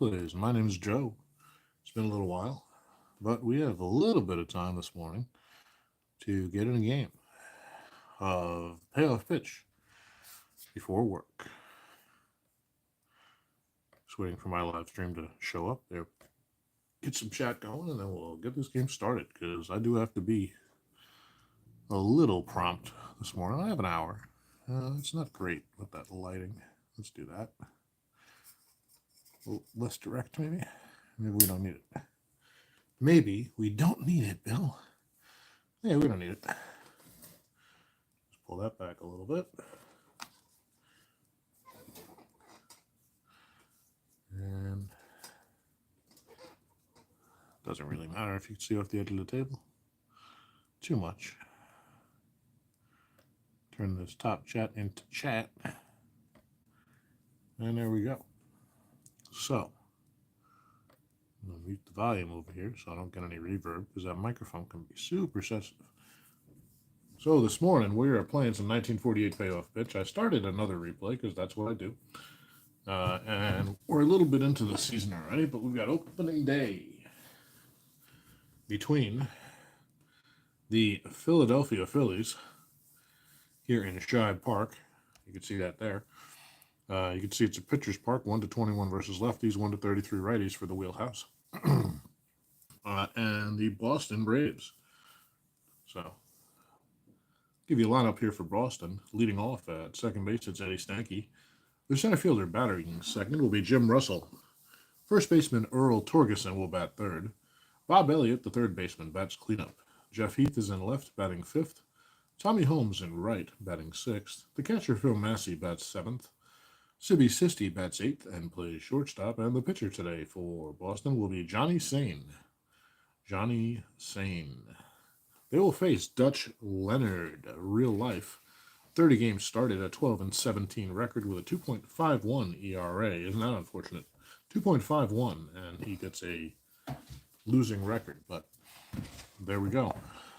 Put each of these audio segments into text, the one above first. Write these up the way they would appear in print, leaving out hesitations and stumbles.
Replays. My name is Joe. It's been a little while, but we have a little bit of time this morning to get in a game of Payoff Pitch before work. Just waiting for my live stream to show up there. Get some chat going, and then we'll get this game started, because I do have to be a little prompt this morning. I have an hour. It's not great with that lighting. Let's do that. A little less direct, maybe? Maybe we don't need it. Maybe we don't need it, Bill. Yeah, we don't need it. Just pull that back a little bit. And doesn't really matter if you can see off the edge of the table. Too much. Turn this top chat into chat. And there we go. So, I'm going to mute the volume over here so I don't get any reverb, because that microphone can be super sensitive. So this morning we are playing some 1948 Payoff Pitch. I started another replay because that's what I do. And we're a little bit into the season already, but we've got opening day between the Philadelphia Phillies here in Shibe Park. You can see that there. You can see it's a pitcher's park, 1-21 versus lefties, 1-33 righties for the wheelhouse. And the Boston Braves. So, give you a lineup here for Boston. Leading off at second base, it's Eddie Stanky. The center fielder batting second will be Jim Russell. First baseman Earl Torgerson will bat third. Bob Elliott, the third baseman, bats cleanup. Jeff Heath is in left, batting fifth. Tommy Holmes in right, batting sixth. The catcher Phil Massey bats seventh. Sibby Sisti bats eighth and plays shortstop. And the pitcher today for Boston will be Johnny Sain. Johnny Sain. They will face Dutch Leondard, real life. 30 games started, a 12-17 record with a 2.51 ERA. Isn't that unfortunate? 2.51, and he gets a losing record. But there we go.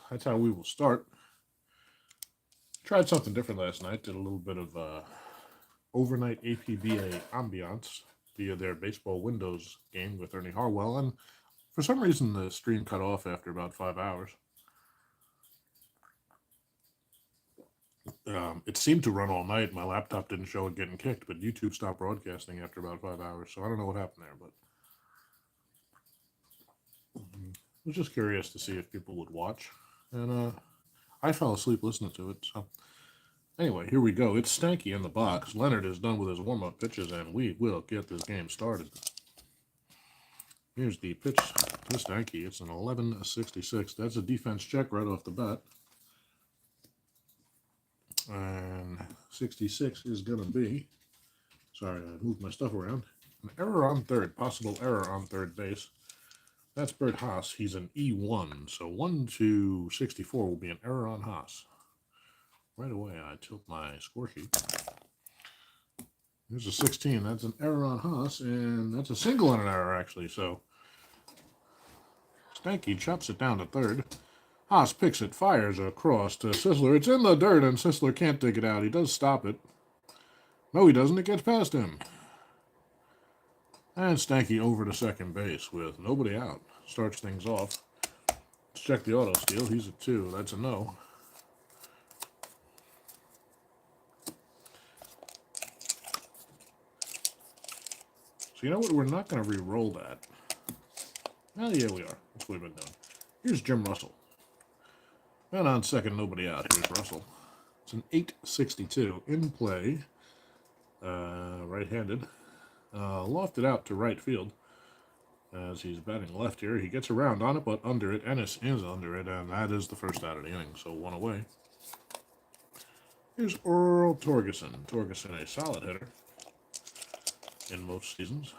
That's how we will start. Tried something different last night. Did a little bit of overnight APBA ambiance via their baseball windows game with Ernie Harwell. And for some reason, the stream cut off after about 5 hours. It seemed to run all night. My laptop didn't show it getting kicked, but YouTube stopped broadcasting after about 5 hours. So I don't know what happened there, but I was just curious to see if people would watch. And I fell asleep listening to it. So anyway, here we go. It's Stanky in the box. Leonard is done with his warm-up pitches, and we will get this game started. Here's the pitch to Stanky. It's an 11-66. That's a defense check right off the bat. And 66 is going to be, sorry, I moved my stuff around, an error on third, possible error on third base. That's Bert Haas. He's an E1, so 1-64 will be an error on Haas. Right away, I tilt my score sheet. Here's a 16. That's an error on Haas, and that's a single and an error, actually. So Stanky chops it down to third. Haas picks it, fires across to Sisler. It's in the dirt, and Sisler can't dig it out. He does stop it. No, he doesn't. It gets past him. And Stanky over to second base with nobody out. Starts things off. Let's check the auto steal. He's a 2. That's a no. So you know what? We're not going to re-roll that. Oh, yeah, we are. That's what we've been doing. Here's Jim Russell. And on second, nobody out. Here's Russell. It's an 8.62 in play. Right-handed. Lofted out to right field as he's batting left here. He gets around on it, but under it. Ennis is under it, and that is the first out of the inning, so one away. Here's Earl Torgerson. Torgerson, a solid hitter in most seasons.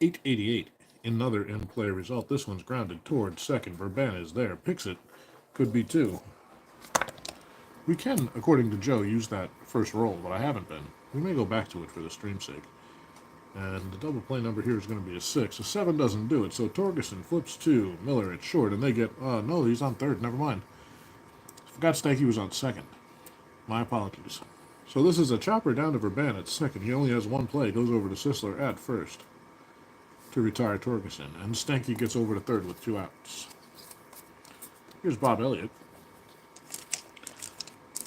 8.88. Another in-play result. This one's grounded towards second. Verban is there. Picks it. Could be 2. We can, according to Joe, use that first roll, but I haven't been. We may go back to it for the stream's sake. And the double play number here is going to be a 6. A 7 doesn't do it, so Torgerson flips to Miller at short, and they get, no, he's on third. Never mind. Forgot Stanky was on second. My apologies. So this is a chopper down to Verban at second. He only has one play. Goes over to Sisler at first to retire Torgerson. And Stanky gets over to third with 2 outs. Here's Bob Elliott.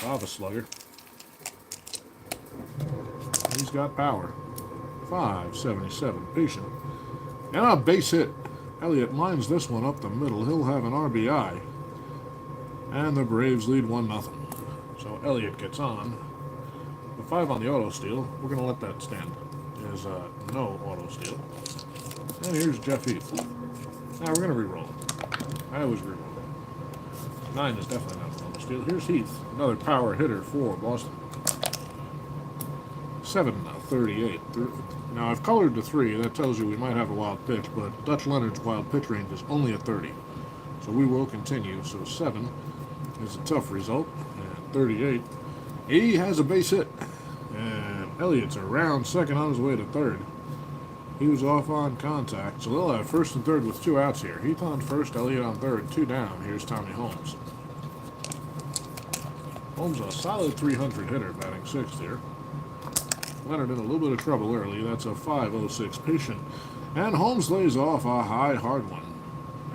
Bob a slugger. He's got power. 577. Patient. And a base hit. Elliott lines this one up the middle. He'll have an RBI. And the Braves lead 1-0. So Elliott gets on. The 5 on the auto steal. We're going to let that stand. There's no auto steal. And here's Jeff Heath. Now we're going to re-roll. I always re-roll. 9 is definitely not an auto steal. Here's Heath. Another power hitter for Boston. 738. Now I've colored the 3. That tells you we might have a wild pitch, but Dutch Leonard's wild pitch range is only at 30. So we will continue. So 7 is a tough result. And 38. He has a base hit. And Elliott's around second on his way to third. He was off on contact. So they'll have first and third with 2 outs here. Heath on first, Elliott on third, 2 down. Here's Tommy Holmes. Holmes a solid 300 hitter, batting 6th here. Leonard in a little bit of trouble early. That's a 506 patient. And Holmes lays off a high, hard one.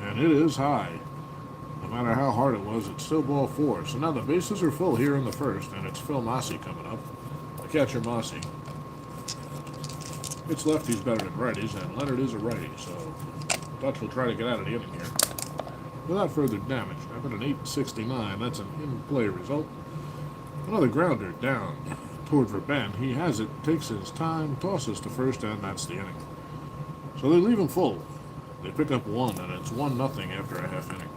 And it is high. No matter how hard it was, it's still ball 4. So now the bases are full here in the first, and it's Phil Massey coming up. The catcher Massey. It's lefties better than righties, and Leonard is a righty, so Dutch will try to get out of the inning here. Without further damage. I've got an 869. That's an in-play result. Another grounder down toward Verban. He has it, takes his time, tosses to first, and that's the inning. So they leave him full. They pick up 1, and it's 1-0 after a half inning.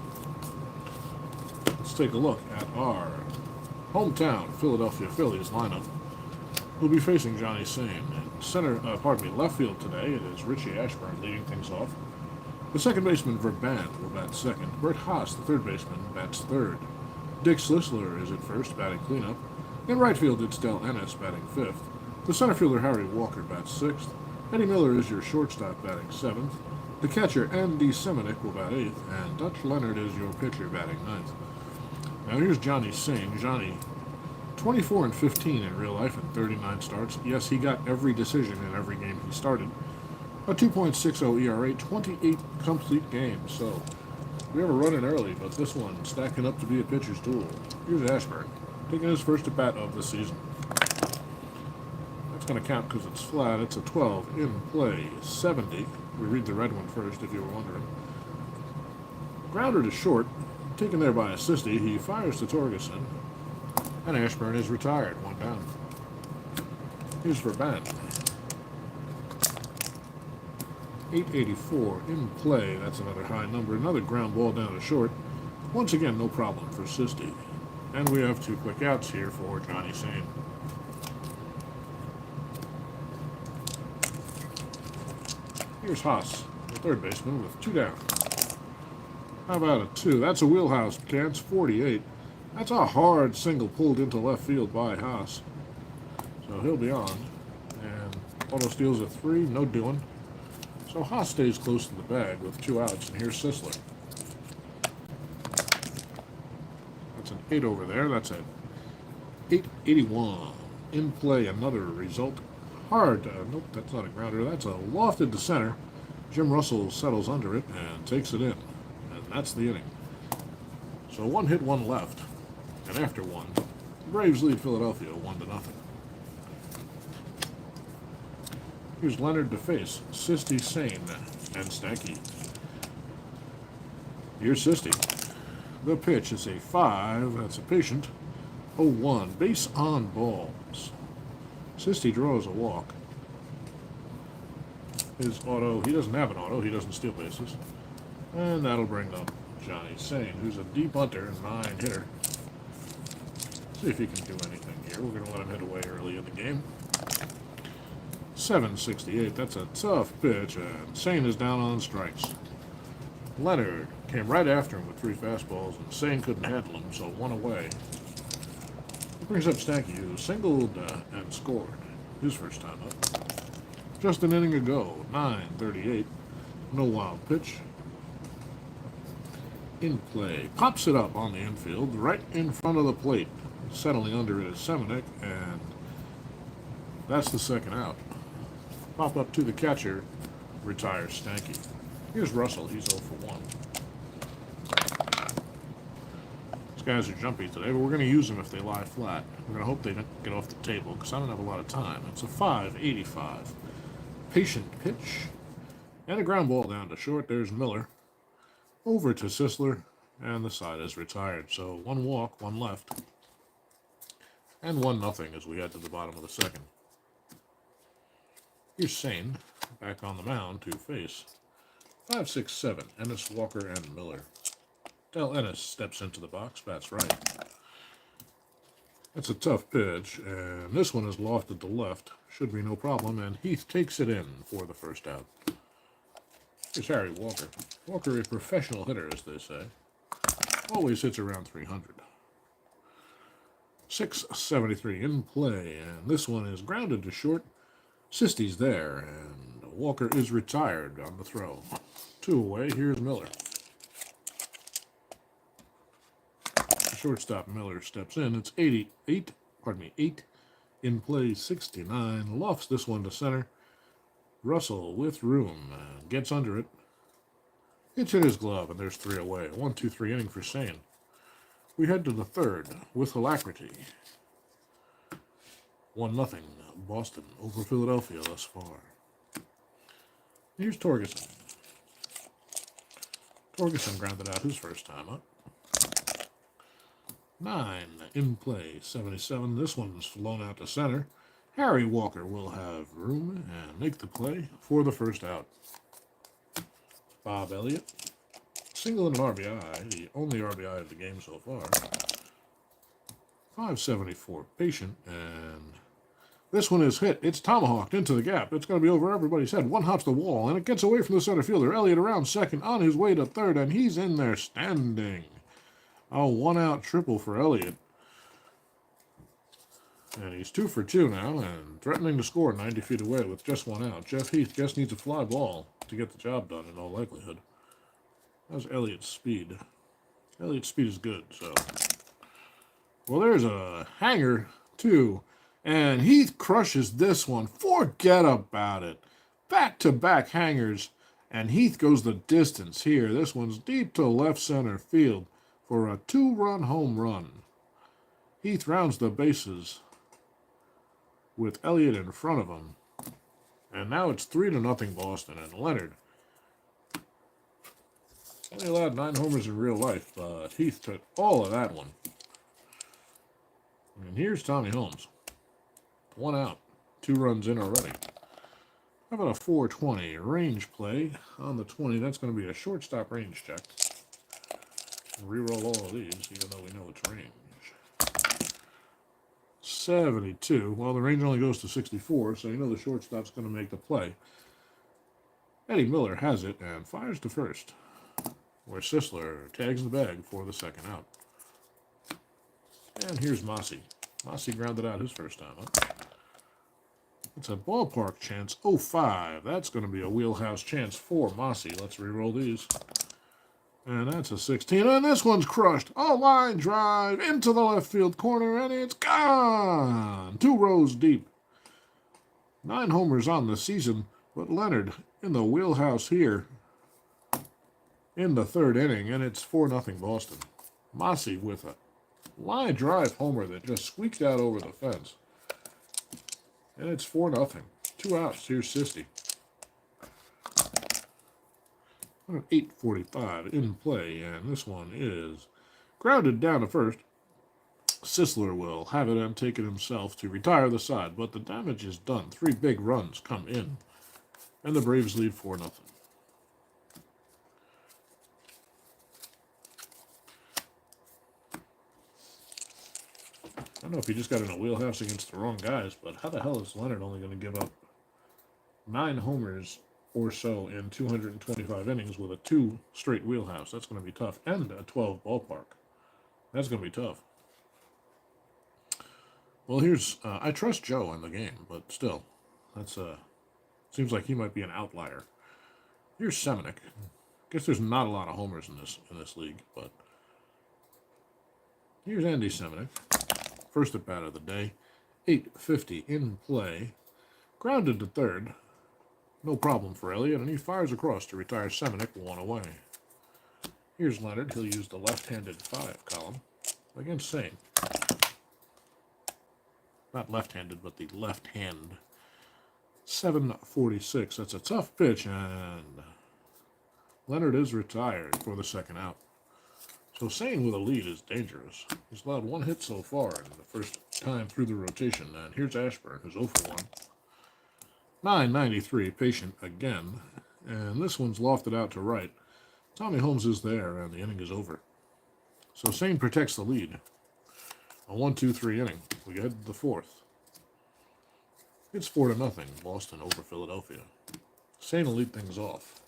Let's take a look at our hometown Philadelphia Phillies lineup. We'll be facing Johnny Sain. In left field today, it is Richie Ashburn leading things off. The second baseman, Verban, will bat second. Bert Haas, the third baseman, bats third. Dick Slisler is at first, batting cleanup. In right field, it's Del Ennis batting 5th. The center fielder, Harry Walker, bats 6th. Eddie Miller is your shortstop, batting 7th. The catcher, Andy Semenick, will bat 8th. And Dutch Leonard is your pitcher, batting 9th. Now here's Johnny Sain. Johnny, 24 and 15 in real life and 39 starts. Yes, he got every decision in every game he started. A 2.60 ERA, 28 complete games. So we have a run in early, but this one stacking up to be a pitcher's duel. Here's Ashburn, taking his first at bat of the season. That's going to count because it's flat. It's a 12 in play, 70. We read the red one first if you were wondering. Grounder to short, taken there by a Sisti. He fires to Torgerson, and Ashburn is retired, 1 down. Here's Verban. 884 in play. That's another high number. Another ground ball down to short. Once again, no problem for Sisti. And we have 2 quick outs here for Johnny Sain. Here's Haas, the third baseman, with 2 down. How about a 2? That's a wheelhouse chance, 48. That's a hard single pulled into left field by Haas. So he'll be on. And auto steals a 3, no doing. So Haas stays close to the bag with 2 outs, and here's Sisler. That's an 8 over there. That's an 881. In play, another result. Hard. Nope, that's not a grounder. That's a lofted to center. Jim Russell settles under it and takes it in. And that's the inning. So 1 hit, 1 left. And after 1, the Braves lead Philadelphia 1-0. Here's Leonard to face Sisti, Sain, and Stanky. Here's Sisti. The pitch is a 5. That's a patient. 0-1. Base on balls. Sisti draws a walk. His auto, he doesn't have an auto. He doesn't steal bases. And that'll bring up Johnny Sain, who's a deep bunter and 9 hitter. See if he can do anything here. We're going to let him hit away early in the game. 768. That's a tough pitch, and Sain is down on strikes. Leonard came right after him with 3 fastballs, and Sain couldn't handle him, so 1 away. It brings up Stanky, who singled and scored his first time up. Just an inning ago, 9:38. No wild pitch. In play. Pops it up on the infield, right in front of the plate. Settling under it is Semenick, and That's the second out. Pop up to the catcher, retires Stanky. Here's Russell. He's 0 for 1. These guys are jumpy today, but we're going to use them if they lie flat. We're going to hope they don't get off the table because I don't have a lot of time. It's a 5.85. Patient pitch. And a ground ball down to short. There's Miller. Over to Sisler. And the side is retired. So 1 walk, 1 left. And 1-0 as we head to the bottom of the second. Here's Sain back on the mound to face 5, 6, 7. Ennis, Walker, and Miller. Del Ennis steps into the box, bats right. That's a tough pitch, and this one is lofted to left. Should be no problem, and Heath takes it in for the first out. Here's Harry Walker. Walker, a professional hitter, as they say. Always hits around 300. 6.73 in play, and this one is grounded to short. Sisty's there, and Walker is retired on the throw. 2 away, here's Miller. Shortstop Miller steps in. It's 8 in play, 69. Lofts this one to center. Russell with room gets under it. It's in his glove, and there's 3 away. 1-2-3 inning for Sain. We head to the third with alacrity. 1-0 Boston over Philadelphia thus far. Here's Torgerson. Torgerson grounded out his first time up. 9 in play, 77. This one's flown out to center. Harry Walker will have room and make the play for the first out. Bob Elliott, single and an RBI, the only RBI of the game so far. 5.74 patient, and this one is hit. It's tomahawked into the gap. It's going to be over everybody's head. One hops the wall, and it gets away from the center fielder. Elliott around second, on his way to third, and he's in there standing. A 1-out triple for Elliott. And he's 2 for 2 now, and threatening to score 90 feet away with just 1 out. Jeff Heath just needs a fly ball to get the job done in all likelihood. How's Elliott's speed? Elliott's speed is good, so. Well, there's a hanger, too. And Heath crushes this one. Forget about it. Back-to-back hangers. And Heath goes the distance here. This one's deep to left center field for a 2-run home run. Heath rounds the bases with Elliott in front of him. And now it's 3-0 Boston. And Leonard only allowed 9 homers in real life, but Heath took all of that one. And here's Tommy Holmes. 1 out. 2 runs in already. How about a 420 range play on the 20? That's going to be a shortstop range check. Reroll all of these, even though we know it's range. 72. Well, the range only goes to 64, so you know the shortstop's going to make the play. Eddie Miller has it and fires to first, where Sisler tags the bag for the second out. And here's Mossy. Mossy grounded out his first time up. It's a ballpark chance, 05. That's going to be a wheelhouse chance for Mossy. Let's re-roll these. And that's a 16. And this one's crushed. A line drive into the left field corner, and it's gone. 2 rows deep. 9 homers on the season, but Leonard in the wheelhouse here in the 3rd inning, and it's 4-0 Boston. Mossy with a line drive homer that just squeaked out over the fence. And it's 4-0. 2 outs. Here's Sisty. 8:45 in play, and this one is grounded down to first. Sisler will have it and take it himself to retire the side, but the damage is done. 3 big runs come in, and the Braves lead 4-0. I don't know if he just got in a wheelhouse against the wrong guys, but how the hell is Leonard only going to give up 9 homers or so in 225 innings with a 2 straight wheelhouse? That's going to be tough. And a 12 ballpark. That's going to be tough. Well, here's, I trust Joe in the game, but still, that's, seems like he might be an outlier. Here's Seminick. Guess there's not a lot of homers in this league, but here's Andy Seminick. First at bat of the day. 850 in play. Grounded to third. No problem for Elliott, and he fires across to retire Semenuk 1 away. Here's Leonard. He'll use the left-handed 5 column against Sain. Not left-handed, but the left hand. 746. That's a tough pitch, and Leonard is retired for the second out. So Sain with a lead is dangerous. He's allowed 1 hit so far in the first time through the rotation. And here's Ashburn, who's 0 for 1. 993, patient again. And this one's lofted out to right. Tommy Holmes is there, and the inning is over. So Sain protects the lead. A 1-2-3 inning. We head to the 4th. It's 4-0, Boston over Philadelphia. Sain will lead things off.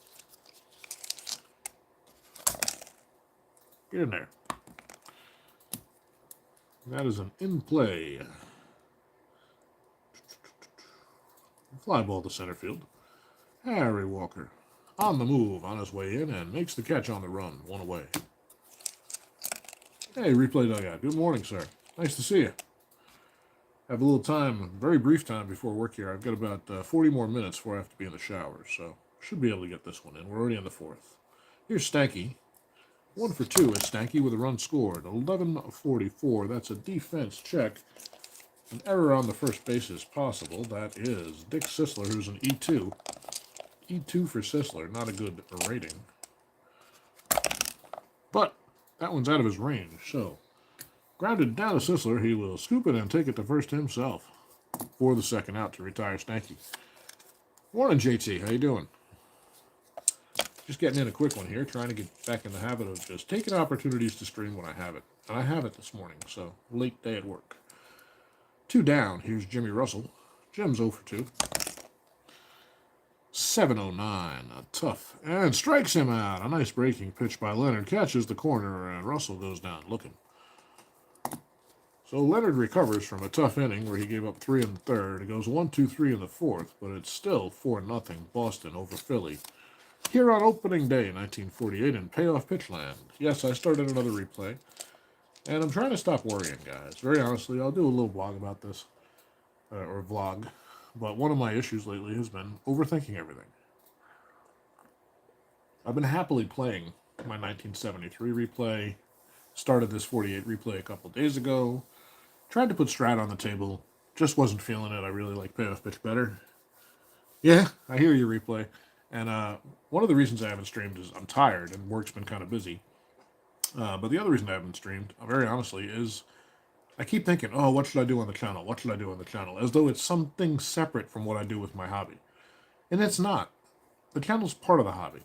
Get in there. That is an in play. Fly ball to center field. Harry Walker on the move on his way in and makes the catch on the run. 1 away. Hey, replay dugout. Good morning, sir. Nice to see you. Have a little time, very brief time before work here. I've got about 40 more minutes before I have to be in the shower, so should be able to get this one in. We're already in the 4th. Here's Stanky. 1 for 2 is Stanky with a run scored. 11:44. That's a defense check. An error on the first base is possible. That is Dick Sisler, who's an E2. E2 for Sisler. Not a good rating. But that one's out of his range. So, grounded down to Sisler. He will scoop it and take it to first himself for the second out to retire Stanky. Morning, JT. How you doing? Just getting in a quick one here, trying to get back in the habit of just taking opportunities to stream when I have it. And I have it this morning, so late day at work. 2 down. Here's Jimmy Russell. Jim's 0 for 2. 709. A tough. And strikes him out. A nice breaking pitch by Leonard. Catches the corner, and Russell goes down looking. So Leonard recovers from a tough inning where he gave up 3 in the third. It goes 1-2-3 in the 4th, but it's still 4-0 Boston over Philly. Here on opening day, 1948, in Payoff Pitchland. Yes, I started another replay. And I'm trying to stop worrying, guys. Very honestly, I'll do a little blog about this. Or vlog. But one of my issues lately has been overthinking everything. I've been happily playing my 1973 replay. Started this 48 replay a couple days ago. Tried to put Strat on the table. Just wasn't feeling it. I really like Payoff Pitch better. Yeah, I hear you, replay. And one of the reasons I haven't streamed is I'm tired and work's been kind of busy. But the other reason I haven't streamed, very honestly, is I keep thinking, oh, what should I do on the channel? What should I do on the channel? As though it's something separate from what I do with my hobby. And it's not. The channel's part of the hobby.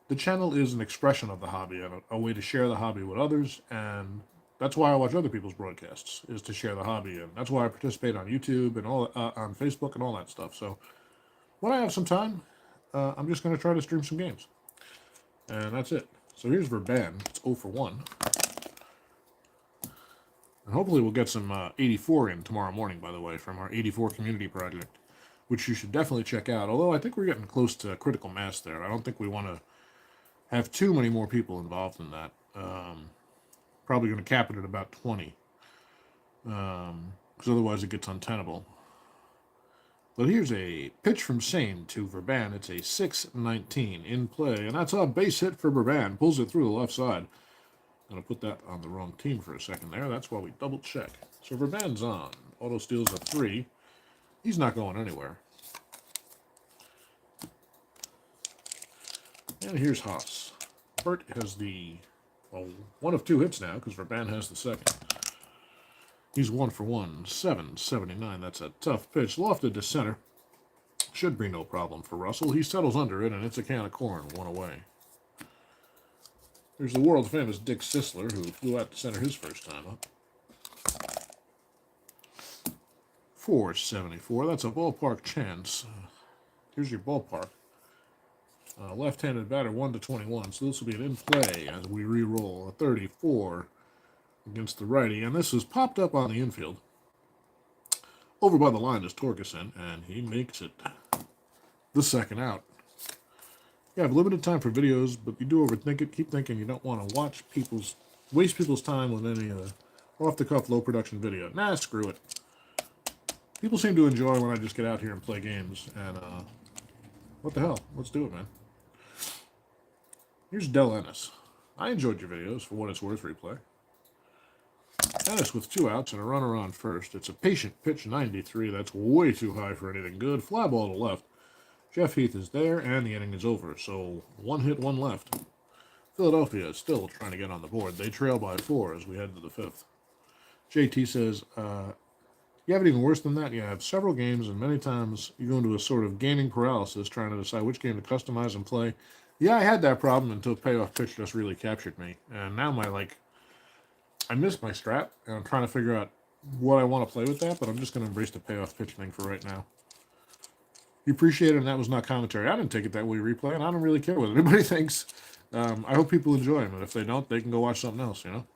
The channel is an expression of the hobby and a way to share the hobby with others. And that's why I watch other people's broadcasts, is to share the hobby. And that's why I participate on YouTube and all on Facebook and all that stuff. So when I have some time, I'm just going to try to stream some games. And that's it. So here's Verban. It's 0 for 1. And hopefully we'll get some 84 in tomorrow morning, by the way, from our 84 community project, which you should definitely check out. Although I think we're getting close to critical mass there. I don't think we want to have too many more people involved in that. Probably going to cap it at about 20. Because otherwise it gets untenable. But here's a pitch from Sain to Verban. It's a 6-19 in play. And that's a base hit for Verban. Pulls it through the left side. Going to put that on the wrong team for a second there. That's why we double check. So Verban's on. Auto steals a 3. He's not going anywhere. And here's Haas. Bert has the, well, 1 of 2 hits now because Verban has the second. He's 1 for 1. 7-79. That's a tough pitch. Lofted to center. Should be no problem for Russell. He settles under it, and it's a can of corn. 1 away. There's the world-famous Dick Sisler, who flew out to center his first time up. 474. That's a ballpark chance. Here's your ballpark. Left-handed batter, 1-21. So this will be an in play as we re-roll. A 34 against the righty. And this is popped up on the infield. Over by the line is Torkelson, and he makes it the second out. You have limited time for videos, but you do overthink it. Keep thinking you don't want to waste people's time with any off-the-cuff, low-production video. Nah, screw it. People seem to enjoy when I just get out here and play games. And, what the hell? Let's do it, man. Here's Del Ennis. I enjoyed your videos, for what it's worth, replay. Ennis with 2 outs and a runner on first. It's a patient pitch, 93. That's way too high for anything good. Fly ball to left. Jeff Heath is there, and the inning is over. So 1 hit, 1 left. Philadelphia is still trying to get on the board. They trail by 4 as we head to the 5th. JT says, you have it even worse than that. You have several games, and many times you go into a sort of gaming paralysis trying to decide which game to customize and play. Yeah, I had that problem until Payoff pitch just really captured me. And now I missed my strat, and I'm trying to figure out what I want to play with that, but I'm just going to embrace the Payoff pitch thing for right now. You appreciate it, and that was not commentary. I didn't take it that way, replay, and I don't really care what anybody thinks. I hope people enjoy them, and if they don't, they can go watch something else, you know?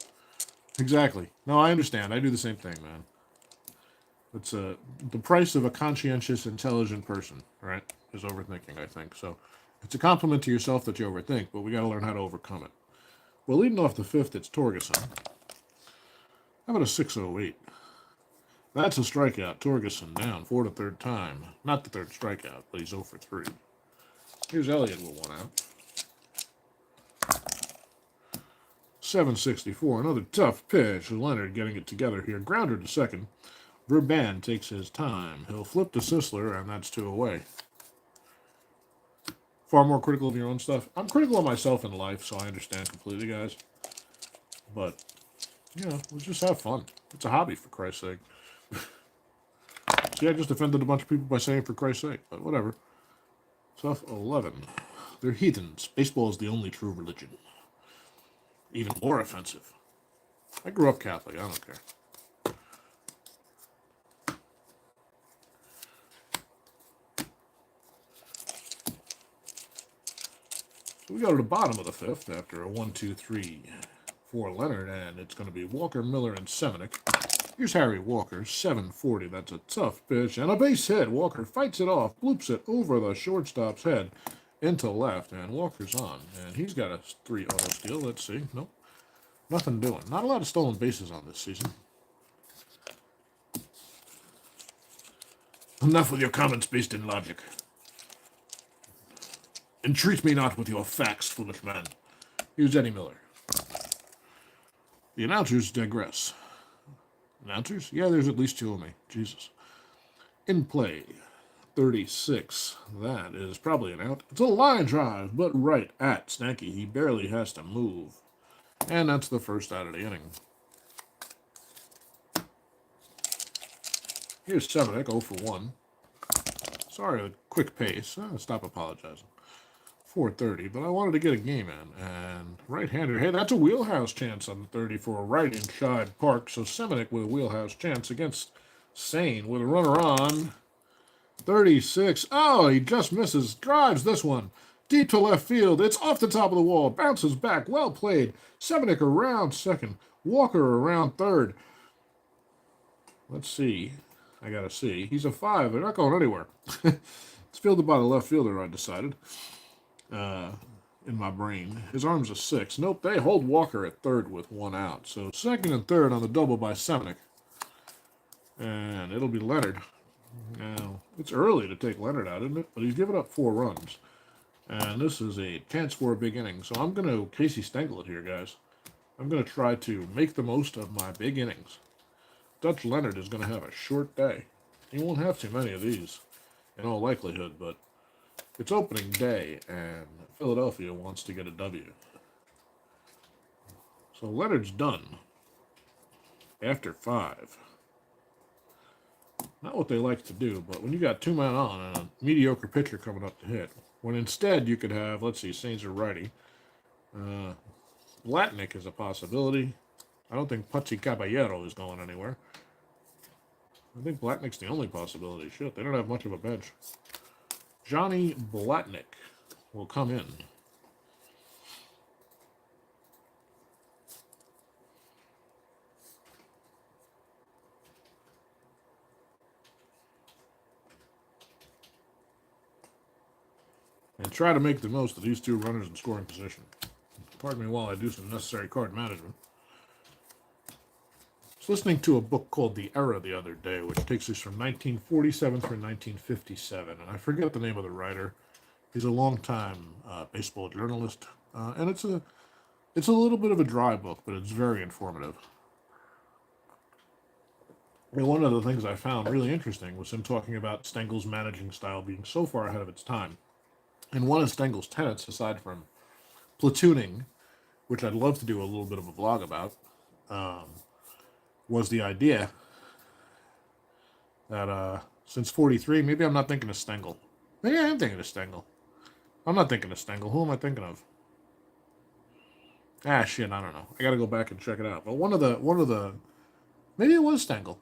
Exactly. No, I understand. I do the same thing, man. It's the price of a conscientious, intelligent person, right, is overthinking, I think. So it's a compliment to yourself that you overthink, but we got to learn how to overcome it. Well, leading off the 5th, it's Torgerson. How about a 608? That's a strikeout. Torgerson down 4 to 3rd time. Not the 3rd strikeout, but he's 0 for 3. Here's Elliott with 1 out. 764. Another tough pitch. Leonard getting it together here. Grounder to second. Verban takes his time. He'll flip to Sisler, and that's 2 away. Far more critical of your own stuff. I'm critical of myself in life, so I understand completely, guys. But, you know, let's just have fun. It's a hobby, for Christ's sake. See, I just offended a bunch of people by saying for Christ's sake, but whatever. Tough 11. They're heathens. Baseball is the only true religion. Even more offensive. I grew up Catholic. I don't care. So we go to the bottom of the 5th after a 1-2-3 for Leonard, and it's going to be Walker, Miller, and Seminick. Here's Harry Walker, 740. That's a tough pitch, and a base hit. Walker fights it off, bloops it over the shortstop's head into left, and Walker's on. And he's got a 3 auto steal. Let's see. Nope. Nothing doing. Not a lot of stolen bases on this season. Enough with your comments based in logic. Entreat me not with your facts, foolish man. Here's Eddie Miller. The announcers digress. Announcers? Yeah, there's at least 2 of me. Jesus. In play, 36. That is probably an out. It's a line drive, but right at Stanky. He barely has to move. And that's the first out of the inning. Here's Seminick, 0 for 1. Sorry, a quick pace. Stop apologizing. 4:30, but I wanted to get a game in. And right-hander, hey, that's a wheelhouse chance on the 30 for a right inside Park. So Seminick with a wheelhouse chance against Sain with a runner on. 36. Oh, he just misses. Drives this one. Deep to left field. It's off the top of the wall. Bounces back. Well played. Seminick around second. Walker around third. Let's see. I got to see. He's a 5. They're not going anywhere. It's fielded by the left fielder, I decided. In my brain. His arm's a 6. Nope, they hold Walker at third with 1 out. So second and third on the double by Seminick. And it'll be Leonard. Now, it's early to take Leonard out, isn't it? But he's given up 4 runs. And this is a chance for a big inning. So I'm going to Casey Stengel it here, guys. I'm going to try to make the most of my big innings. Dutch Leonard is going to have a short day. He won't have too many of these, in all likelihood, but it's opening day, and Philadelphia wants to get a W. So Leonard's done after 5. Not what they like to do, but when you got 2 men on and a mediocre pitcher coming up to hit, when instead you could have, let's see, Saints are righty. Blatnick is a possibility. I don't think Putzi Caballero is going anywhere. I think Blatnick's the only possibility. Shit, they don't have much of a bench. Johnny Blatnick will come in. And try to make the most of these 2 runners in scoring position. Pardon me while I do some necessary card management. was listening to a book called The Era the other day, which takes us from 1947 through 1957, and I forget the name of the writer. He's a longtime baseball journalist, and it's a little bit of a dry book, but it's very informative. And one of the things I found really interesting was him talking about Stengel's managing style being so far ahead of its time. And one of Stengel's tenets, aside from platooning, which I'd love to do a little bit of a vlog about, um, was the idea that since 43, maybe I'm not thinking of Stengel. Maybe I am thinking of Stengel. I'm not thinking of Stengel. Who am I thinking of? Ah, shit, I don't know. I gotta go back and check it out. But one of the, maybe it was Stengel.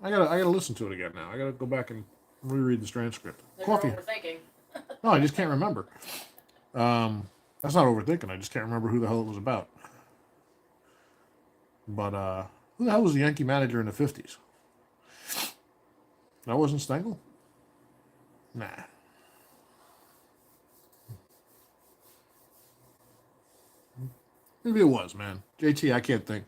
I gotta listen to it again now. I gotta go back and reread this transcript. There's Coffee. overthinking. No, I just can't remember. That's not overthinking. I just can't remember who the hell it was about. But who the hell was the Yankee manager in the 50s? That wasn't Stengel? Nah. Maybe it was, man. JT, I can't think.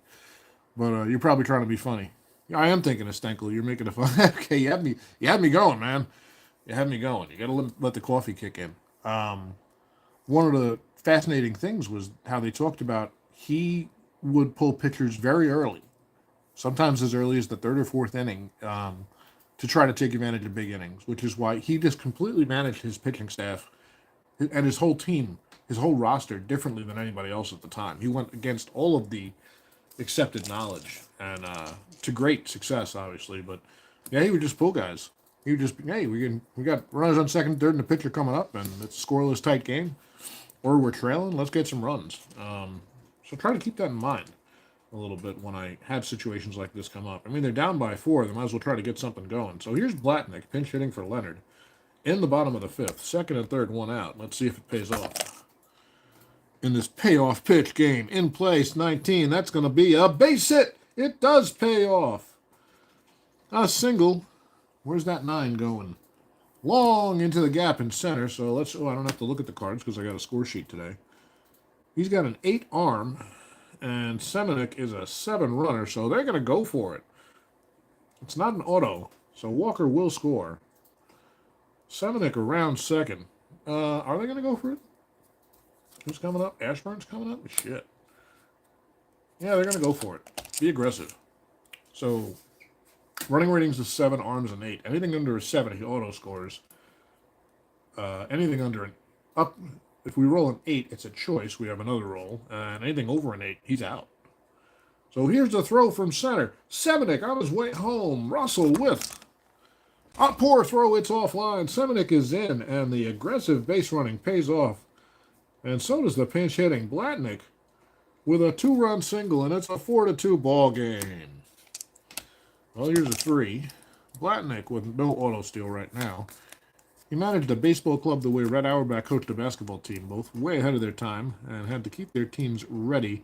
But you're probably trying to be funny. Yeah, I am thinking of Stengel. You're making it fun. Okay, you had me going, man. You had me going. You got to let the coffee kick in. One of the fascinating things was how they talked about he would pull pitchers very early, sometimes as early as the third or fourth inning, to try to take advantage of big innings, which is why he just completely managed his pitching staff and his whole team, his whole roster differently than anybody else at the time. He went against all of the accepted knowledge and to great success, obviously. But yeah, he would just pull guys. He would just, hey, we got runners on second, third, and the pitcher coming up, and it's a scoreless tight game, or we're trailing. Let's get some runs. So try to keep that in mind a little bit when I have situations like this come up. I mean, they're down by 4. They might as well try to get something going. So here's Blatnick pinch hitting for Leonard in the bottom of the 5th. Second and third, one out. Let's see if it pays off. In this payoff pitch game, in place, 19. That's going to be a base hit. It does pay off. A single. Where's that 9 going? Long into the gap in center. So let's. Oh, I don't have to look at the cards because I got a score sheet today. He's got an 8 arm, and Semenuk is a 7 runner, so they're going to go for it. It's not an auto, so Walker will score. Semenuk around second. Are they going to go for it? Who's coming up? Ashburn's coming up? Shit. Yeah, they're going to go for it. Be aggressive. So, running ratings is 7, arms an 8. Anything under a 7, he auto scores. Anything under an up, if we roll an 8, it's a choice. We have another roll. And anything over an 8, he's out. So here's the throw from center. Semenuk on his way home. Russell with a poor throw. It's offline. Semenuk is in, and the aggressive base running pays off. And so does the pinch hitting. Blatnick with a 2-run single, and it's a 4-2 ball game. Well, here's a 3. Blatnick with no auto steal right now. He managed a baseball club the way Red Auerbach coached a basketball team, both way ahead of their time, and had to keep their teams ready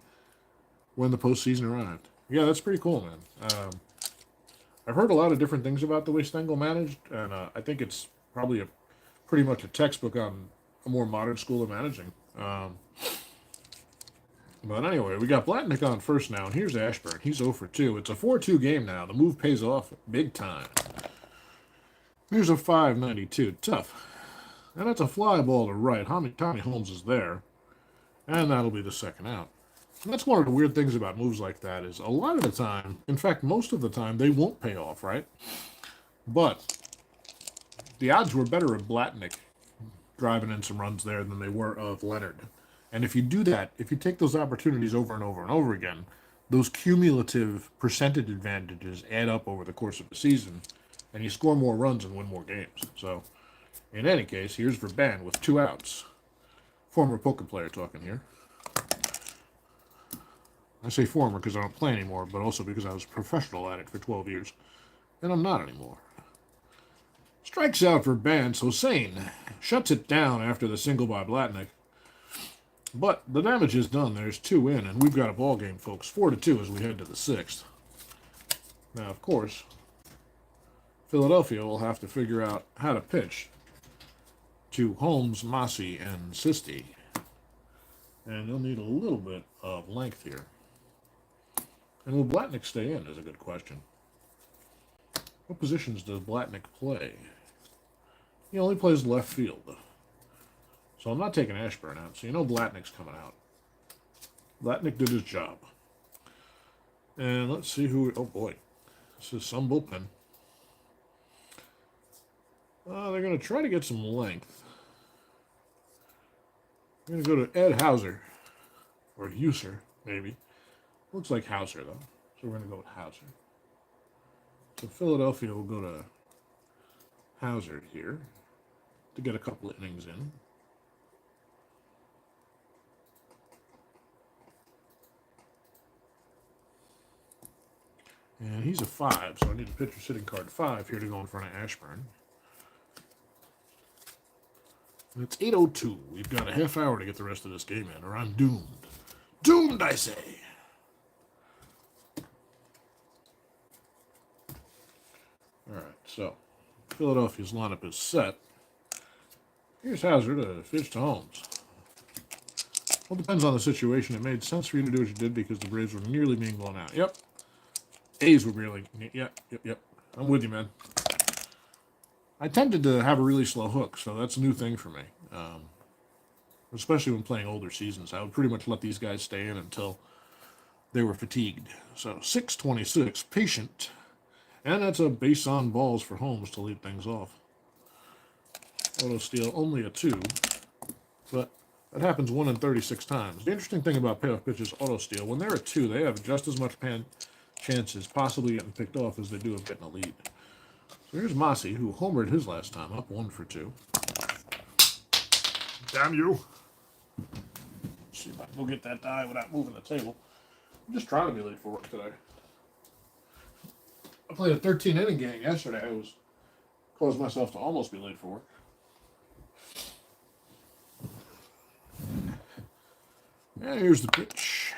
when the postseason arrived. Yeah, that's pretty cool, man. I've heard a lot of different things about the way Stengel managed, and I think it's probably pretty much a textbook on a more modern school of managing. But anyway, we got Blatnick on first now, and here's Ashburn. He's 0 for 2. It's a 4-2 game now. The move pays off big time. Here's a 592. Tough. And that's a fly ball to right. Tommy Holmes is there. And that'll be the second out. And that's one of the weird things about moves like that is a lot of the time, in fact, most of the time, they won't pay off, right? But the odds were better of Blatnick driving in some runs there than they were of Leonard. And if you do that, if you take those opportunities over and over and over again, those cumulative percentage advantages add up over the course of the season, and you score more runs and win more games. So, in any case, here's Verban with 2 outs. Former poker player talking here. I say former because I don't play anymore, but also because I was professional at it for 12 years. And I'm not anymore. Strikes out Verban, so Sain shuts it down after the single by Blatnick. But the damage is done. There's 2 in, and we've got a ball game, folks. 4-2 as we head to the 6th. Now, of course, Philadelphia will have to figure out how to pitch to Holmes, Massey, and Sisti. And they'll need a little bit of length here. And will Blatnick stay in is a good question. What positions does Blatnick play? He only plays left field. So I'm not taking Ashburn out. So you know Blatnick's coming out. Blatnick did his job. And let's see who... Oh, boy. This is some bullpen. They're going to try to get some length. We're going to go to Ed Hauser. Or Hauser, maybe. Looks like Hauser, though. So we're going to go with Hauser. So Philadelphia will go to Hauser here to get a couple of innings in. And he's a 5, so I need a pitcher sitting card 5 here to go in front of Ashburn. And it's 8:02. We've got a half hour to get the rest of this game in, or I'm doomed. Doomed, I say! Alright, so Philadelphia's lineup is set. Here's Hauser to pitch to Holmes. Well, depends on the situation. It made sense for you to do what you did because the Braves were nearly being blown out. Yep. A's were really... Yep. I'm with you, man. I tended to have a really slow hook, so that's a new thing for me. Especially when playing older seasons. I would pretty much let these guys stay in until they were fatigued. So 6:26, patient. And that's a base on balls for Holmes to lead things off. Auto steal, only a 2. But that happens 1 in 36 times. The interesting thing about payoff pitches auto steal, when they're a 2, they have just as much chances possibly getting picked off as they do of getting a lead. So here's Mossy, who homered his last time, up 1 for 2. Damn you. Let's see if I can go get that die without moving the table. I'm just trying to be late for work today. I played a 13-inning game yesterday. I caused myself to almost be late for work. And here's the pitch.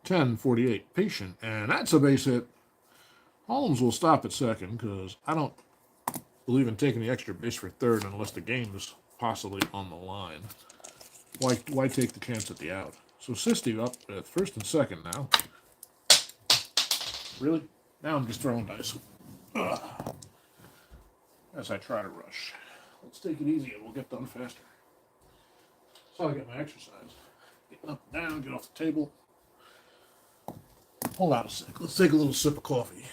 10-48, patient, and that's a base hit. Holmes will stop at second because I don't believe in taking the extra base for third unless the game is possibly on the line. Why take the chance at the out? So Sisti up at first and second now. Really? Now I'm just throwing dice. Ugh. As I try to rush. Let's take it easy and we'll get done faster. That's how I get my exercise. Getting up and down, get off the table. Hold on a sec. Let's take a little sip of coffee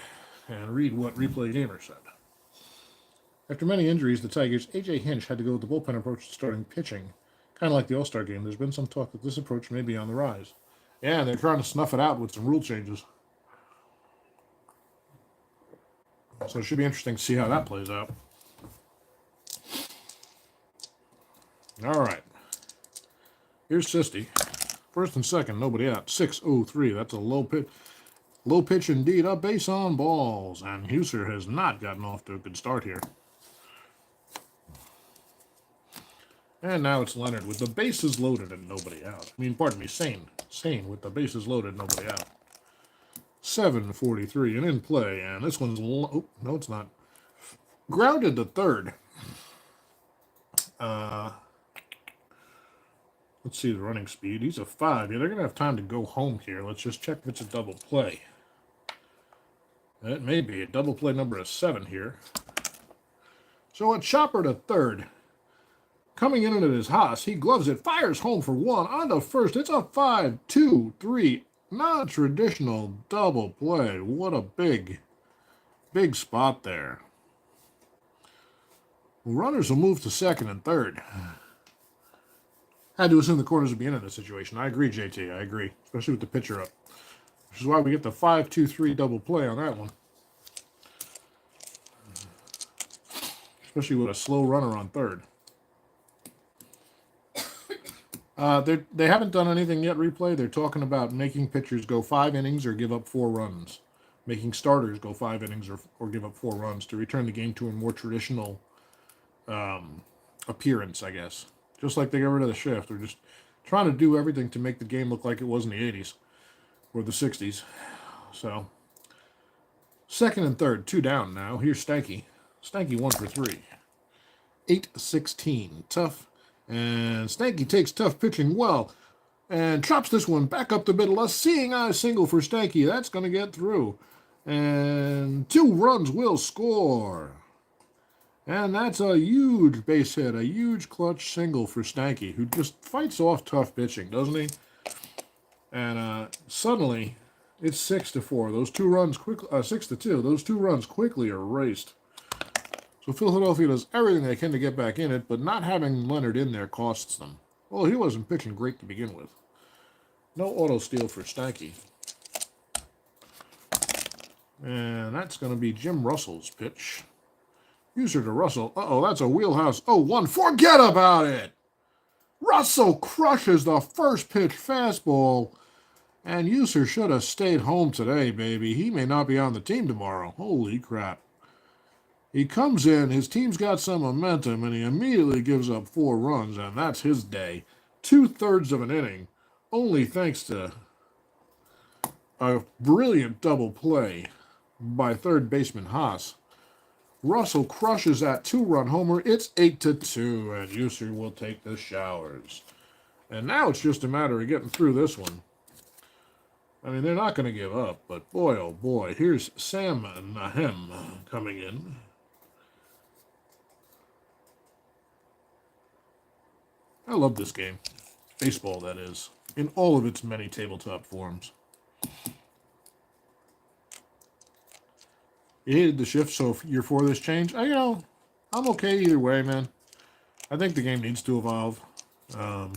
and read what Replay Gamer said. After many injuries, the Tigers' A.J. Hinch had to go with the bullpen approach to starting pitching. Kind of like the All-Star game, there's been some talk that this approach may be on the rise. Yeah, they're trying to snuff it out with some rule changes. So it should be interesting to see how that plays out. All right. Here's Sisti. First and second, nobody out. 6-0-3. That's a low pitch. Low pitch indeed. A base on balls. And Hauser has not gotten off to a good start here. And now it's Leonard with the bases loaded and nobody out. I mean, pardon me, Sain. Sain with the bases loaded, nobody out. 7:43 and in play. And this one's... Oh, no, it's not. Grounded to third. Let's see the running speed. He's a 5. Yeah, they're going to have time to go home here. Let's just check if it's a double play. It may be. A double play number is 7 here. So it's Chopper to third. Coming in at his Haas, he gloves it, fires home for 1. On to first. It's a 5-2-3. Non-traditional double play. What a big spot there. Runners will move to second and third. Had to assume the corners would be in this situation. I agree, JT. I agree. Especially with the pitcher up. Which is why we get the 5-2-3 double play on that one. Especially with a slow runner on third. They haven't done anything yet, Replay. They're talking about making pitchers go 5 innings or give up 4 runs. Making starters go 5 innings or give up 4 runs to return the game to a more traditional appearance, I guess. Just like they got rid of the shift. They're just trying to do everything to make the game look like it was in the 80s or the 60s. So, second and third, 2 down now. Here's Stanky. Stanky 1 for 3. 8-16. Tough. And Stanky takes tough pitching well. And chops this one back up the middle. A seeing eye single for Stanky. That's going to get through. And 2 runs will score. And that's a huge base hit, a huge clutch single for Stanky, who just fights off tough pitching, doesn't he? And suddenly, it's 6-4. Those 2 runs quickly, 6-2. Those 2 runs quickly are erased. So Philadelphia does everything they can to get back in it, but not having Leonard in there costs them. Well, he wasn't pitching great to begin with. No auto steal for Stanky. And that's going to be Jim Russell's pitch. User to Russell. Uh-oh, that's a wheelhouse. 0-1. Forget about it! Russell crushes the first pitch fastball. And User should have stayed home today, baby. He may not be on the team tomorrow. Holy crap. He comes in, his team's got some momentum, and he immediately gives up 4 runs, and that's his day. 2/3 of an inning, only thanks to a brilliant double play by third baseman Haas. Russell crushes that 2-run homer. It's 8-2, and User will take the showers. And now it's just a matter of getting through this one. I mean, they're not going to give up, but boy, oh boy, here's Sam Nahem coming in. I love this game. Baseball, that is, in all of its many tabletop forms. You hated the shift, so if you're for this change, I'm okay either way, man. I think the game needs to evolve. I'm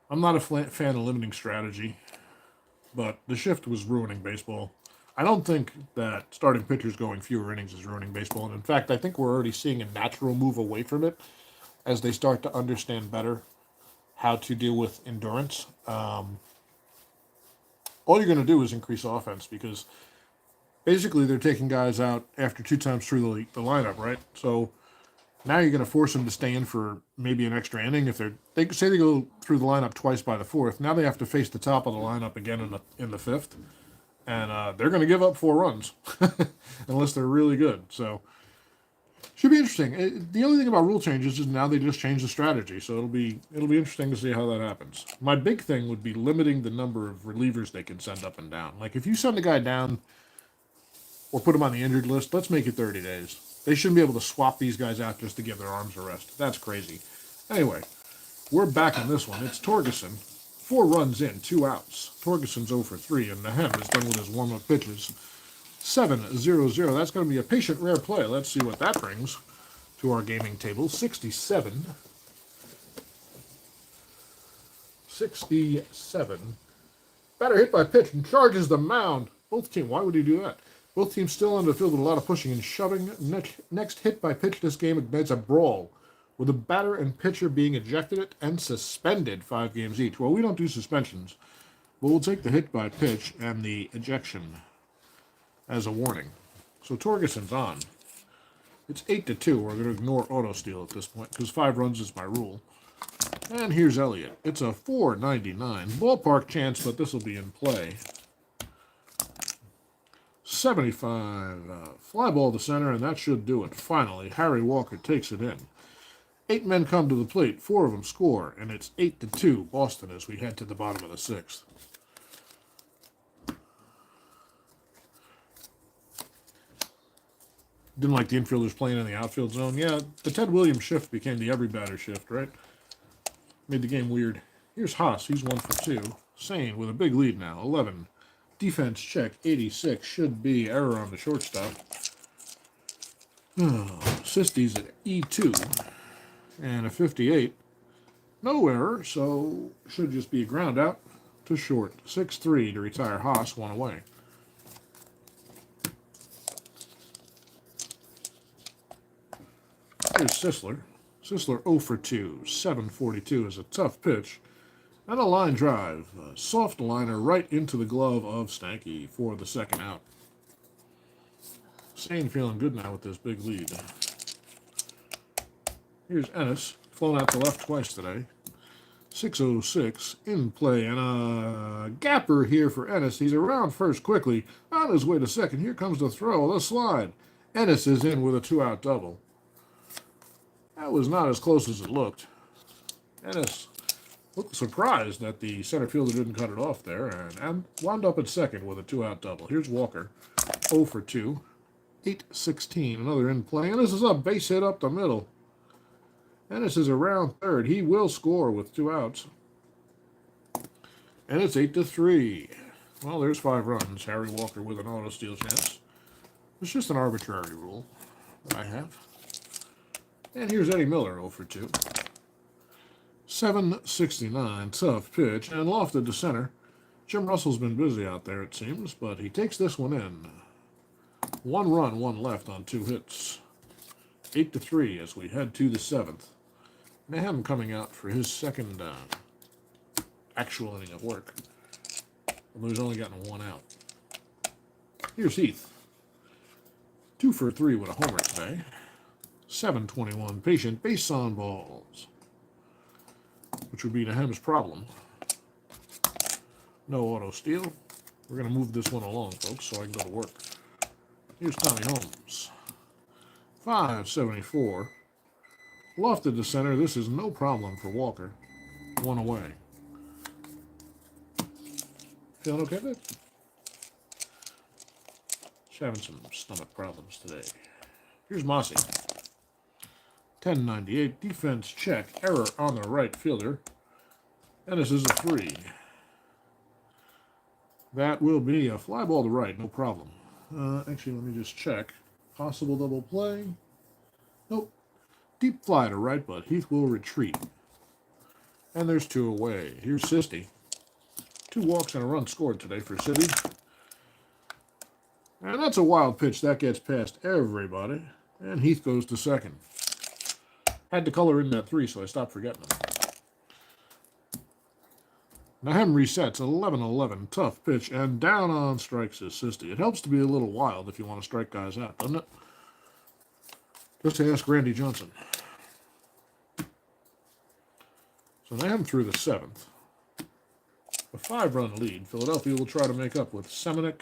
not a fan of limiting strategy, but the shift was ruining baseball. I don't think that starting pitchers going fewer innings is ruining baseball. And in fact, I think we're already seeing a natural move away from it as they start to understand better how to deal with endurance. All you're going to do is increase offense because basically they're taking guys out after 2 times through the lineup, right? So now you're going to force them to stay in for maybe an extra inning. If they say they go through the lineup twice by the 4th, now they have to face the top of the lineup again in the 5th, and they're going to give up 4 runs unless they're really good. So should be interesting. The only thing about rule changes is now they just change the strategy, so it'll be interesting to see how that happens. My big thing would be limiting the number of relievers they can send up and down. Like if you send a guy down or put him on the injured list, let's make it 30 days. They shouldn't be able to swap these guys out just to give their arms a rest. That's crazy. Anyway, we're back on this one. It's Torgerson. 4 runs in, 2 outs. Torgerson's 0 for 3, and Nahem is done with his warm-up pitches. 7-0-0. That's going to be a patient rare play. Let's see what that brings to our gaming table. 67. 67. Batter hit by pitch and charges the mound. Both teams. Why would he do that? Both teams still on the field with a lot of pushing and shoving. Next hit by pitch this game ignites a brawl, with the batter and pitcher being ejected and suspended 5 games each. Well, we don't do suspensions, but we'll take the hit by pitch and the ejection as a warning. So Torgerson's on. It's 8-2. We're going to ignore auto steal at this point because 5 runs is my rule. And here's Elliott. It's a .499 ballpark chance, but this will be in play. 75. Fly ball to center, and that should do it. Finally, Harry Walker takes it in. 8 men come to the plate. 4 of them score, and it's 8-2 Boston as we head to the bottom of the 6th. Didn't like the infielders playing in the outfield zone. Yeah, the Ted Williams shift became the every batter shift, right? Made the game weird. Here's Haas. He's 1 for 2. Sain with a big lead now. 11. Defense check. 86. Should be error on the shortstop. Sisty's at E2. And a 58. No error, so should just be a ground out to short. 6-3 to retire Haas. 1 away. Here's Sisler. Sisler 0 for 2. 742 is a tough pitch. And a line drive. A soft liner right into the glove of Stanky for the 2nd out. Sain feeling good now with this big lead. Here's Ennis. Flown out to left twice today. 6:06 in play. And a gapper here for Ennis. He's around first quickly. On his way to second. Here comes the throw. The slide. Ennis is in with a 2-out double. That was not as close as it looked. Ennis Looked surprised that the center fielder didn't cut it off there, and wound up at second with a 2-out double. Here's Walker, 0 for 2, 8-16, another in play, and this is a base hit up the middle. And this is around third. He will score with 2 outs. And it's 8-3. Well, there's 5 runs. Harry Walker with an auto steal chance. It's just an arbitrary rule that I have. And here's Eddie Miller, 0 for 2. 7-69, tough pitch, and lofted to center. Jim Russell's been busy out there, it seems, but he takes this one in. 1 run, 1 left on 2 hits. 8-3 as we head to the 7th. Nahum coming out for his second actual inning of work. Although he's only gotten 1 out. Here's Heath. 2 for 3 with a homer today. 7-21, patient base on balls. Which would be Nahum's problem. No auto steal. We're going to move this one along, folks, so I can go to work. Here's Tommy Holmes. 5-74. Lofted to center. This is no problem for Walker. 1 away. Feeling okay, babe? Just having some stomach problems today. Here's Mossy. 10-98. Defense check. Error on the right fielder. And this is a 3. That will be a fly ball to right. No problem. Actually, let me just check. Possible double play. Nope. Deep fly to right, but Heath will retreat. And there's 2 away. Here's Sisty. 2 walks and a run scored today for City. And that's a wild pitch. That gets past everybody. And Heath goes to second. Had to color in that 3, so I stopped forgetting them. Nahum resets, 11-11. Tough pitch, and down on strikes is Sisty. It helps to be a little wild if you want to strike guys out, doesn't it? Just to ask Randy Johnson. So Nahum through the 7th. A 5-run lead. Philadelphia will try to make up with Semenuk.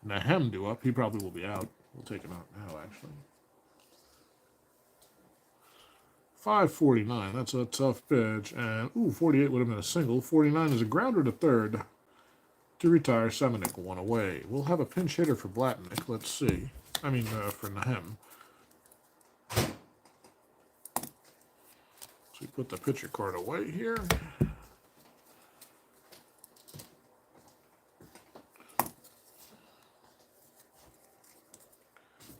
Nahum due up. He probably will be out. We'll take him out now, actually. 5-49. That's a tough pitch. And, 48 would have been a single. 49 is a grounder to third to retire Semenuk 1 away. We'll have a pinch hitter for Blatnick. Let's see. For Nahum. So we put the pitcher card away here.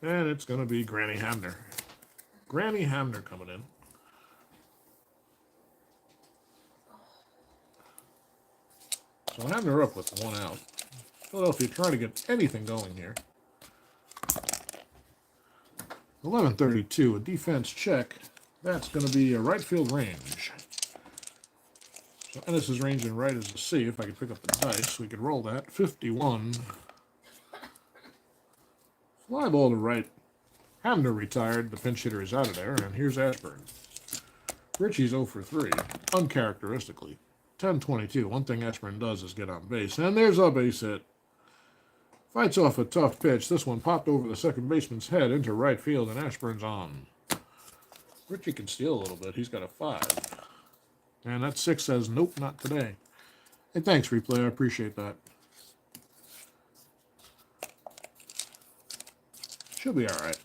And it's going to be Granny Hamner. Granny Hamner coming in. So Hamner up with 1 out. Philadelphia trying to get anything going here. 11-32, a defense check. That's going to be a right field range. So Ennis's range in right is a C. If I could pick up the dice, we could roll that. 51. Fly ball to right. Hamner retired. The pinch hitter is out of there. And here's Ashburn. Richie's 0 for 3. Uncharacteristically. 10-22. One thing Ashburn does is get on base. And there's a base hit. Fights off a tough pitch. This one popped over the second baseman's head into right field, and Ashburn's on. Richie can steal a little bit. He's got a 5. And that 6 says, nope, not today. Hey, thanks, replay. I appreciate that. She'll be all right.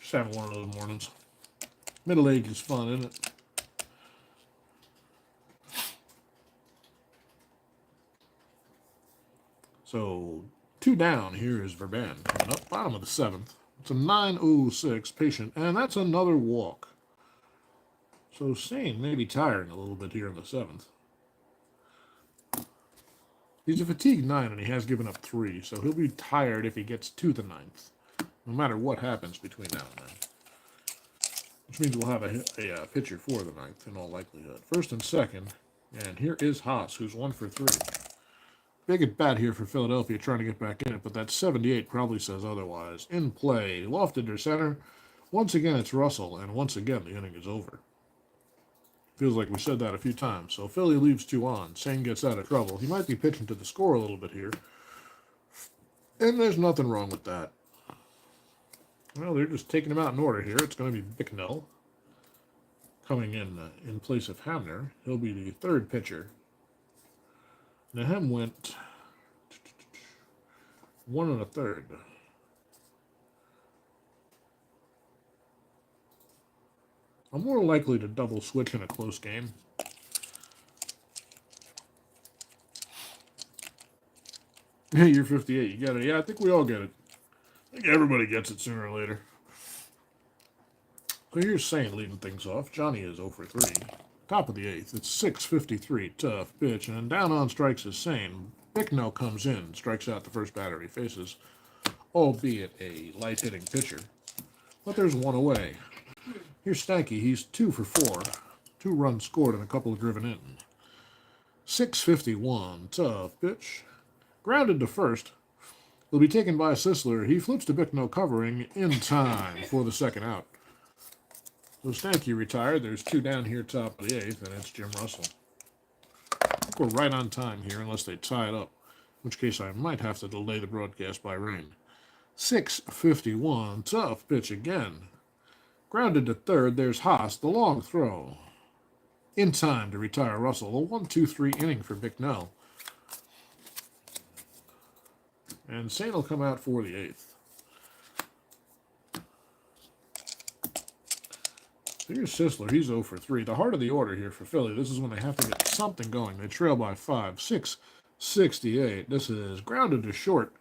Just having one of those mornings. Middle age is fun, isn't it? So, 2 down. Here is Verban coming up, bottom of the 7th. It's a 9-06 patient, and that's another walk. So, Sain may be tiring a little bit here in the 7th. He's a fatigued 9, and he has given up 3, so he'll be tired if he gets to the 9th, no matter what happens between now and then. Which means we'll have a pitcher for the 9th in all likelihood. First and second, and here is Haas, who's 1 for 3. Big at bat here for Philadelphia, trying to get back in it, but that 78 probably says otherwise. In play, lofted to center. Once again, it's Russell, and once again, the inning is over. Feels like we said that a few times. So Philly leaves 2 on. Sain gets out of trouble. He might be pitching to the score a little bit here. And there's nothing wrong with that. Well, they're just taking him out in order here. It's going to be Bicknell coming in place of Hamner. He'll be the third pitcher. Nahem went 1 1/3. I'm more likely to double switch in a close game. Hey, you're 58. You get it. Yeah, I think we all get it. I think everybody gets it sooner or later. So here's Sain leading things off. Johnny is 0 for 3. Top of the 8th. It's 6:53. Tough pitch. And down on strikes is Sain. Bicknell comes in. Strikes out the first batter he faces. Albeit a light-hitting pitcher. But there's one away. Here's Stanky. He's 2 for 4. 2 runs scored and a couple driven in. 6:51. Tough pitch. Grounded to first. Will be taken by Sisler. He flips to Bicknell covering in time for the second out. So Stanky retired. There's 2 down here top of the 8th, and it's Jim Russell. I think we're right on time here unless they tie it up, in which case I might have to delay the broadcast by rain. 6:51. Tough pitch again. Grounded to third. There's Haas. The long throw. In time to retire Russell. A 1-2-3 inning for Bicknell. And Sain will come out for the 8th. Here's Sisler. He's 0 for 3. The heart of the order here for Philly. This is when they have to get something going. They trail by 5. 6:68. This is grounded to short.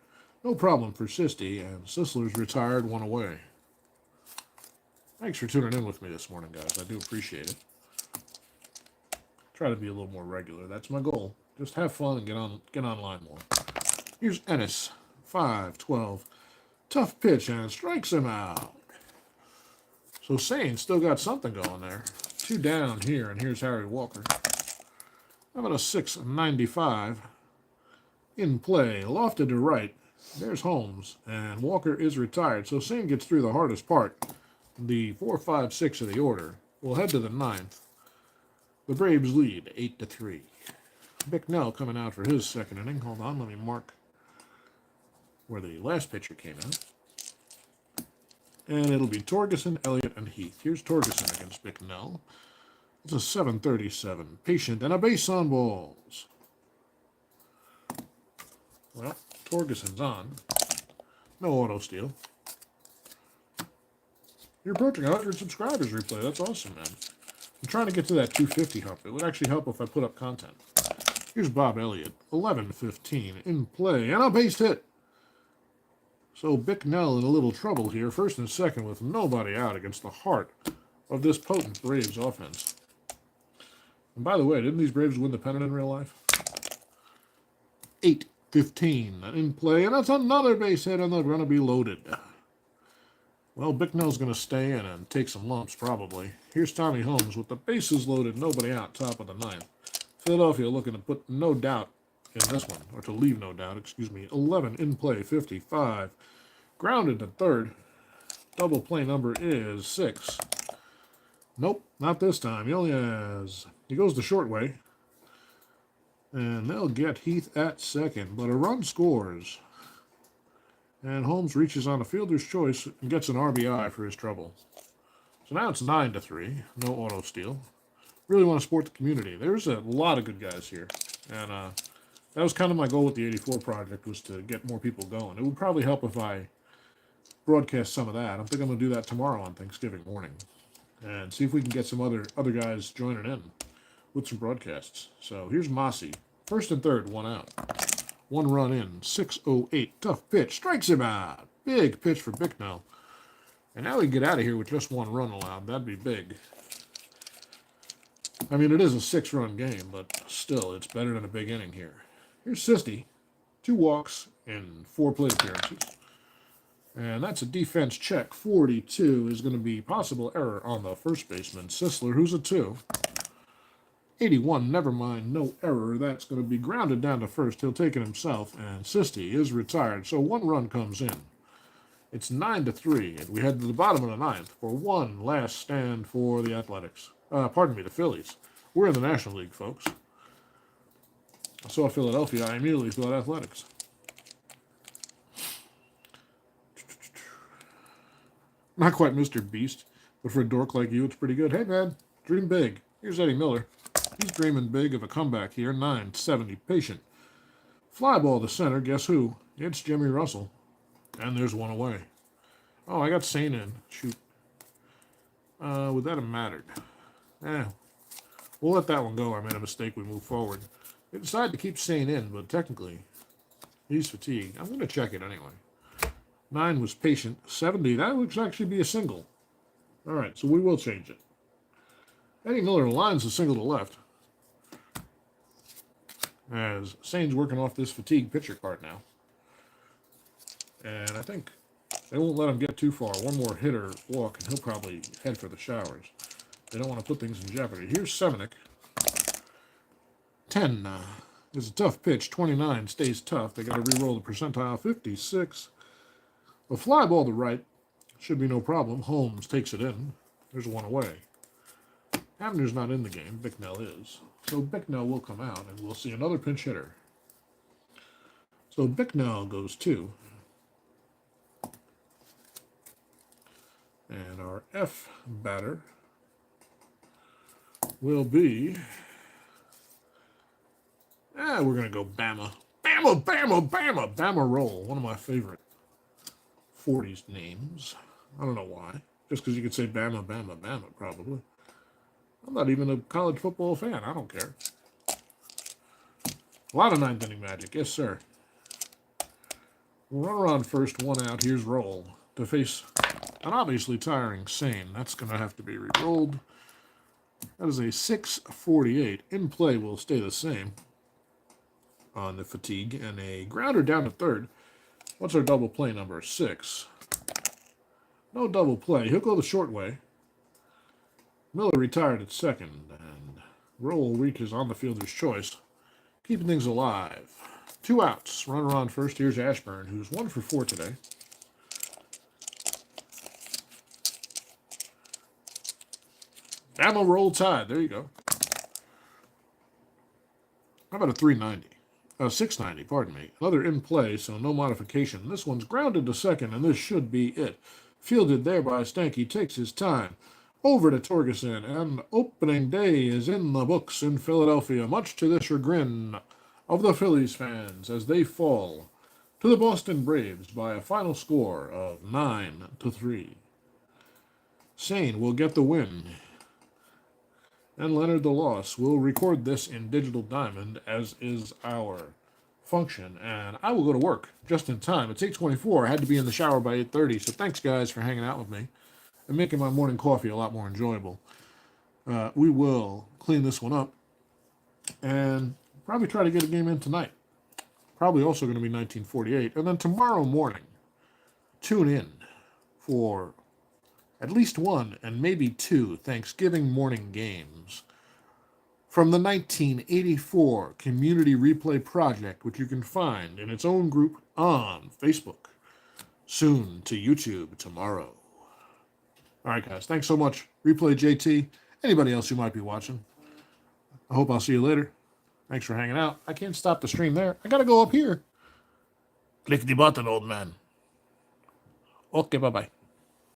No problem for Sisty. And Sisler's retired, 1 away. Thanks for tuning in with me this morning, guys. I do appreciate it. Try to be a little more regular. That's my goal. Just have fun and get online more. Here's Ennis, 5-12. Tough pitch and strikes him out. So Sain still got something going there. 2 down here, and here's Harry Walker. How about a 6.95 in play, lofted to right. There's Holmes, and Walker is retired. So Sain gets through the hardest part. The 4, 5, 6 of the order. We'll head to the 9th. The Braves lead 8-3. Bicknell coming out for his second inning. Hold on, let me mark where the last pitcher came out. And it'll be Torgerson, Elliott, and Heath. Here's Torgerson against Bicknell. It's a 7:37. Patient and a base on balls. Well, Torgerson's on. No auto steal. You're approaching 100 subscribers replay. That's awesome, man. I'm trying to get to that 250 hump. It would actually help if I put up content. Here's Bob Elliott. 11:15 in play. And a base hit. So Bicknell in a little trouble here. First and second with nobody out against the heart of this potent Braves offense. And by the way, didn't these Braves win the pennant in real life? 8:15 in play. And that's another base hit, and they're going to be loaded. Well, Bicknell's going to stay in and take some lumps, probably. Here's Tommy Holmes with the bases loaded, nobody out, top of the 9th. Philadelphia looking to put no doubt in this one, or to leave no doubt, excuse me. 11 in play, 55. Grounded to third. Double play number is 6. Nope, not this time. He goes the short way. And they'll get Heath at second, but a run scores. And Holmes reaches on a fielder's choice and gets an RBI for his trouble. So now it's 9-3. No auto steal. Really want to support the community. There's a lot of good guys here. And that was kind of my goal with the 84 project, was to get more people going. It would probably help if I broadcast some of that. I think I'm going to do that tomorrow on Thanksgiving morning. And see if we can get some other guys joining in with some broadcasts. So here's Mossy. First and third, 1 out. 1 run in, 6:08. Tough pitch, strikes him out. Big pitch for Bicknell. And now we get out of here with just 1 run allowed. That'd be big. I mean, it is a 6-run game, but still, it's better than a big inning here. Here's Sisty. 2 walks in 4 plate appearances. And that's a defense check. 42 is going to be possible error on the first baseman, Sisler, who's a 2. 81, never mind, no error. That's going to be grounded down to first. He'll take it himself, and Sisty is retired. So 1 run comes in. It's 9-3, and we head to the bottom of the 9th for one last stand for the Athletics. The Phillies. We're in the National League, folks. I saw Philadelphia. I immediately thought Athletics. Not quite Mr. Beast, but for a dork like you, it's pretty good. Hey, man, Dream big. Here's Eddie Miller. He's dreaming big of a comeback here. 970. Patient. Fly ball to center. Guess who? It's Jimmy Russell. And there's one away. Oh, I got Sain in. Shoot. Would that have mattered? We'll let that one go. I made a mistake. We move forward. They decided to keep Sain in, but technically, he's fatigued. I'm going to check it anyway. 9 was Patient. 70. That would actually be a single. All right, so we will change it. Eddie Miller lines the single to left. As Sain's working off this fatigue pitcher card now. And I think they won't let him get too far. One more hit or walk, and he'll probably head for the showers. They don't want to put things in jeopardy. Here's Seminick. 10 is a tough pitch. 29 stays tough. They got to re-roll the percentile. 56. A fly ball to right. Should be no problem. Holmes takes it in. There's one away. Abner's not in the game. Bicknell is. So Bicknell will come out, and we'll see another pinch hitter. So Bicknell goes 2. And our F batter will be... we're going to go Bama. Bama, Bama, Bama. Bama Roll, one of my favorite 40s names. I don't know why. Just because you could say Bama, Bama, Bama, probably. I'm not even a college football fan. I don't care. A lot of ninth inning magic. Yes, sir. Runner on first, one out. Here's Roll to face an obviously tiring Sain. That's going to have to be re-rolled. That is a 648. In play will stay the same on the fatigue. And a grounder down to third. What's our double play number? 6. No double play. He'll go the short way. Miller retired at second. And Roll reaches on the fielder's choice. Keeping things alive. 2 outs. Runner on first. Here's Ashburn, who's 1 for 4 today. Bama Roll Tide. There you go. How about a 390? 690, pardon me. Another in play, so no modification. This one's grounded to second, and this should be it. Fielded there by Stanky. Takes his time. Over to Torgerson, and opening day is in the books in Philadelphia, much to the chagrin of the Phillies fans as they fall to the Boston Braves by a final score of 9-3. Sain will get the win, and Leonard the loss. We'll record this in Digital Diamond, as is our function, and I will go to work just in time. It's 8:24. I had to be in the shower by 8:30, so thanks, guys, for hanging out with me and making my morning coffee a lot more enjoyable. We will clean this one up and probably try to get a game in tonight. Probably also going to be 1948. And then tomorrow morning, tune in for at least 1 and maybe 2 Thanksgiving morning games from the 1984 Community Replay Project, which you can find in its own group on Facebook. Soon to YouTube tomorrow. All right, guys. Thanks so much. Replay JT. Anybody else who might be watching. I hope I'll see you later. Thanks for hanging out. I can't stop the stream there. I got to go up here. Click the button, old man. Okay, bye-bye.